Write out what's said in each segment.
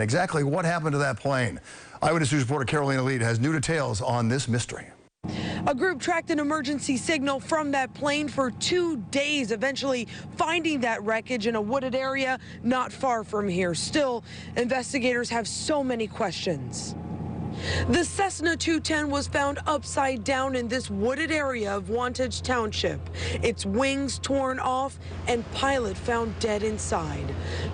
Exactly what happened to that plane? Eyewitness News reporter Carolina Lead has new details on this mystery. A group tracked an emergency signal from that plane for 2 days, eventually finding that wreckage in a wooded area not far from here. Still, investigators have so many questions. The Cessna 210 was found upside down in this wooded area of Wantage Township. Its wings torn off and pilot found dead inside.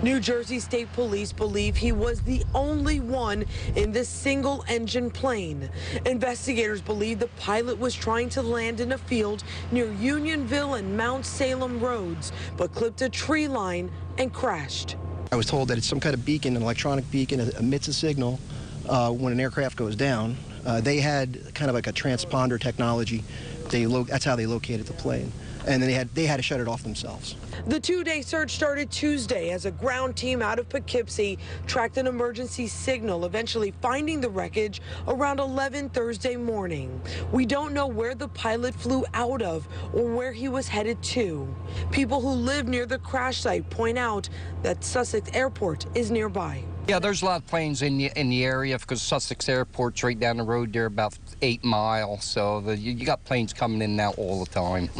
New Jersey State Police believe he was the only one in this single-engine plane. Investigators believe the pilot was trying to land in a field near Unionville and Mount Salem roads, but clipped a tree line and crashed. I was told that it's some kind of beacon, an electronic beacon that emits a signal when an aircraft goes down. They had kind of like a transponder technology. That's how they located the plane. And then they had to shut it off themselves. The 2-day search started Tuesday as a ground team out of Poughkeepsie tracked an emergency signal, eventually finding the wreckage around 11 Thursday morning. We don't know where the pilot flew out of or where he was headed to. People who live near the crash site point out that Sussex Airport is nearby. Yeah, there's a lot of planes in the area because Sussex Airport's right down the road there, about 8 miles. So you got planes coming in and out all the time.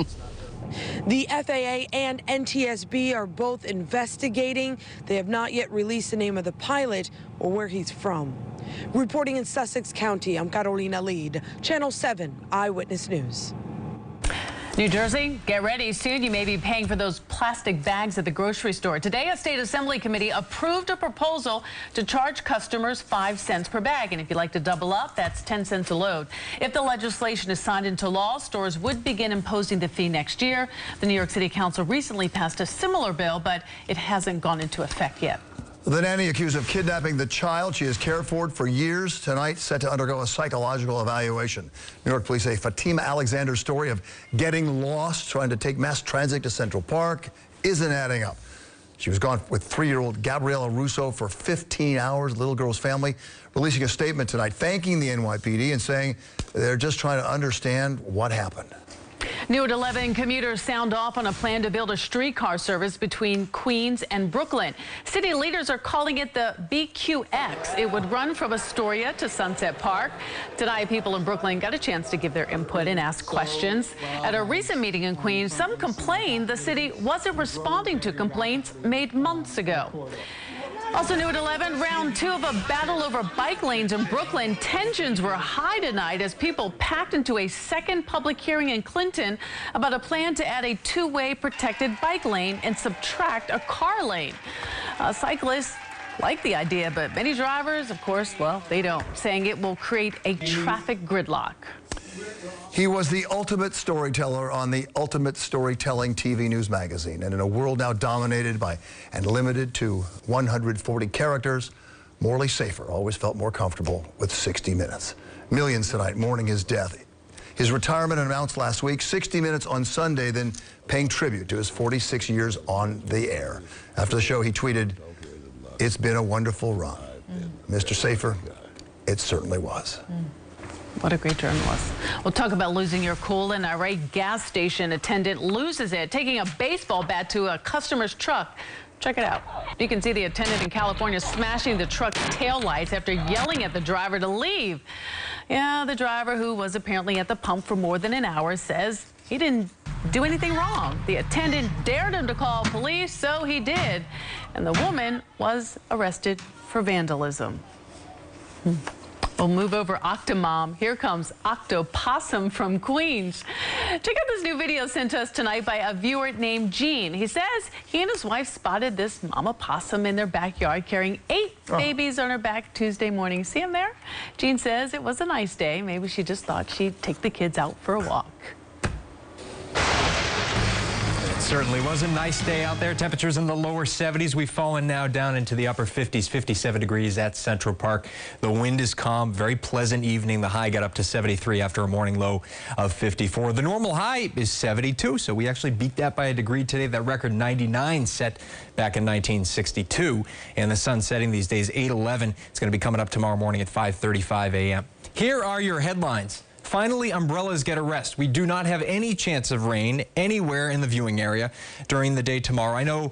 The FAA and NTSB are both investigating. They have not yet released the name of the pilot or where he's from. Reporting in Sussex County, I'm Carolina Lead, Channel 7 Eyewitness News. New Jersey, get ready. Soon you may be paying for those plastic bags at the grocery store. Today, a state assembly committee approved a proposal to charge customers 5 cents per bag. And if you'd like to double up, that's 10 cents a load. If the legislation is signed into law, stores would begin imposing the fee next year. The New York City Council recently passed a similar bill, but it hasn't gone into effect yet. The nanny accused of kidnapping the child she has cared for years, tonight set to undergo a psychological evaluation. New York police say Fatima Alexander's story of getting lost, trying to take mass transit to Central Park, isn't adding up. She was gone with 3-year-old Gabriella Russo for 15 hours. The little girl's family releasing a statement tonight thanking the NYPD and saying they're just trying to understand what happened. New at 11, commuters sound off on a plan to build a streetcar service between Queens and Brooklyn. City leaders are calling it the BQX. It would run from Astoria to Sunset Park. Tonight, people in Brooklyn got a chance to give their input and ask questions. At a recent meeting in Queens, some complained the city wasn't responding to complaints made months ago. Also new at 11, round 2 of a battle over bike lanes in Brooklyn. Tensions were high tonight as people packed into a second public hearing in Clinton about a plan to add a 2-way protected bike lane and subtract a car lane. Cyclists like the idea, but many drivers, of course, well, they don't, saying it will create a traffic gridlock. He was the ultimate storyteller on the Ultimate Storytelling TV news magazine. And in a world now dominated by and limited to 140 characters, Morley Safer always felt more comfortable with 60 Minutes. Millions tonight mourning his death. His retirement announced last week, 60 Minutes on Sunday, then paying tribute to his 46 years on the air. After the show, he tweeted, "It's been a wonderful run." Mr. Safer, it certainly was. What a great journalist. We'll talk about losing your cool. An irate gas station attendant loses it, taking a baseball bat to a customer's truck. Check it out. You can see the attendant in California smashing the truck's taillights after yelling at the driver to leave. Yeah, the driver, who was apparently at the pump for more than an hour, says he didn't do anything wrong. The attendant dared him to call police, so he did. And the woman was arrested for vandalism. We'll move over Octomom. Here comes Octopossum from Queens. Check out this new video sent to us tonight by a viewer named Gene. He says he and his wife spotted this mama possum in their backyard carrying 8 babies on her back Tuesday morning. See him there? Gene says it was a nice day. Maybe she just thought she'd take the kids out for a walk. Certainly was a nice day out there. Temperatures in the lower 70s. We've fallen now down into the upper 50s, 57 degrees at Central Park. The wind is calm, very pleasant evening. The high got up to 73 after a morning low of 54. The normal high is 72, so we actually beat that by a degree today. That record 99 set back in 1962. And the sun setting these days 8:11. It's going to be coming up tomorrow morning at 5:35 a.m. Here are your headlines Finally, umbrellas get a rest. We do not have any chance of rain anywhere in the viewing area during the day tomorrow. I know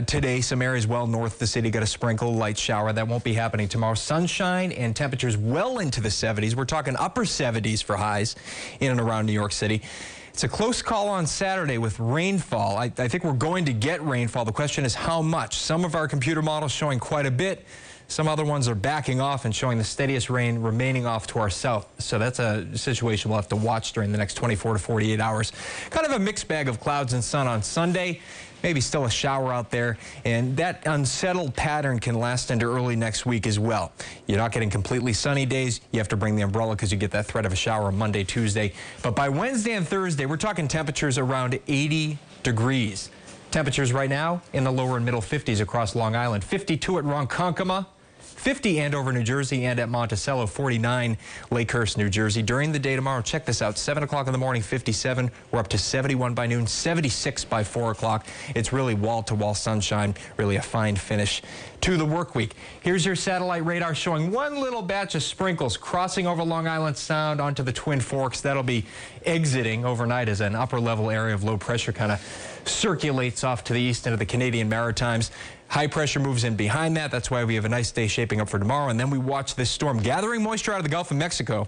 today some areas well north of the city got a sprinkle, light shower. That won't be happening tomorrow. Sunshine and temperatures well into the 70s. We're talking upper 70s for highs in and around New York City. It's a close call on Saturday with rainfall. I think we're going to get rainfall. The question is how much. Some of our computer models showing quite a bit. Some other ones are backing off and showing the steadiest rain remaining off to our south. So that's a situation we'll have to watch during the next 24 to 48 hours. Kind of a mixed bag of clouds and sun on Sunday. Maybe still a shower out there. And that unsettled pattern can last into early next week as well. You're not getting completely sunny days. You have to bring the umbrella because you get that threat of a shower on Monday, Tuesday. But by Wednesday and Thursday, we're talking temperatures around 80 degrees. Temperatures right now in the lower and middle 50s across Long Island. 52 at Ronkonkoma. 50 Andover, New Jersey, and at Monticello, 49 Lakehurst, New Jersey. During the day tomorrow, check this out, 7 o'clock in the morning, 57. We're up to 71 by noon, 76 by 4 o'clock. It's really wall-to-wall sunshine, really a fine finish to the work week. Here's your satellite radar showing one little batch of sprinkles crossing over Long Island Sound onto the Twin Forks. That'll be exiting overnight as an upper-level area of low pressure kind of circulates off to the east into the Canadian Maritimes. High pressure moves in behind that. That's why we have a nice day shaping up for tomorrow. And then we watch this storm gathering moisture out of the Gulf of Mexico.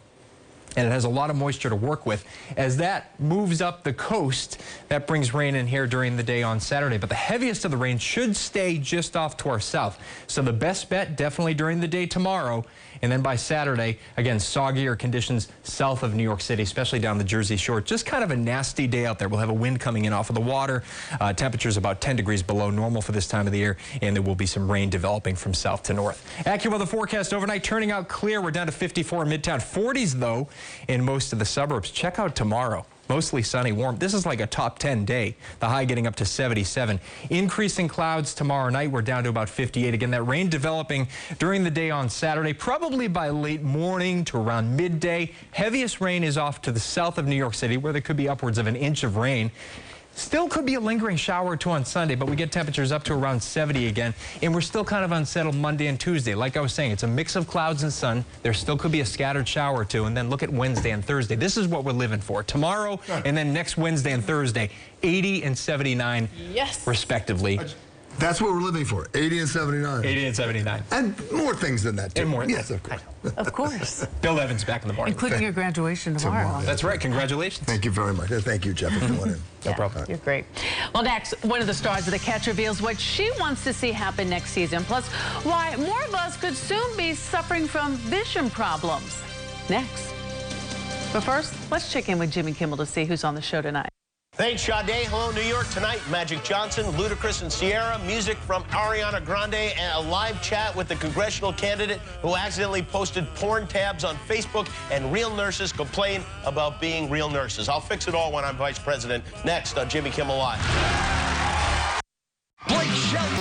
And it has a lot of moisture to work with. As that moves up the coast, that brings rain in here during the day on Saturday. But the heaviest of the rain should stay just off to our south. So the best bet definitely during the day tomorrow. And then by Saturday, again, soggier conditions south of New York City, especially down the Jersey Shore. Just kind of a nasty day out there. We'll have a wind coming in off of the water. Temperatures about 10 degrees below normal for this time of the year. And there will be some rain developing from south to north. AccuWeather forecast overnight turning out clear. We're down to 54 in Midtown. 40s, though, in most of the suburbs. Check out tomorrow. Mostly sunny, warm. This is like a top 10 day. The high getting up to 77. Increasing clouds tomorrow night. We're down to about 58. Again, that rain developing during the day on Saturday, probably by late morning to around midday. Heaviest rain is off to the south of New York City, where there could be upwards of an inch of rain. Still could be a lingering shower or two on Sunday, but we get temperatures up to around 70 again, and we're still kind of unsettled Monday and Tuesday. Like I was saying, it's a mix of clouds and sun. There still could be a scattered shower or two, and then look at Wednesday and Thursday. This is what we're living for. Tomorrow and then next Wednesday and Thursday, 80 and 79 respectively. That's what we're living for, 80 and 79. 80 and 79. And more things than that, too. And more. Yes, of course. Of course. Bill Evans back in the morning. Including your graduation tomorrow. That's right. Congratulations. Thank you very much. Thank you, Jeff, for filling in. No problem. You're great. Well, next, one of the stars of The Catch reveals what she wants to see happen next season, plus why more of us could soon be suffering from vision problems. Next. But first, let's check in with Jimmy Kimmel to see who's on the show tonight. Thanks, Sade. Hello, New York. Tonight, Magic Johnson, Ludacris, and Ciara. Music from Ariana Grande, and a live chat with the congressional candidate who accidentally posted porn tabs on Facebook, and real nurses complain about being real nurses. I'll fix it all when I'm vice president. Next on Jimmy Kimmel Live. Blake Shelton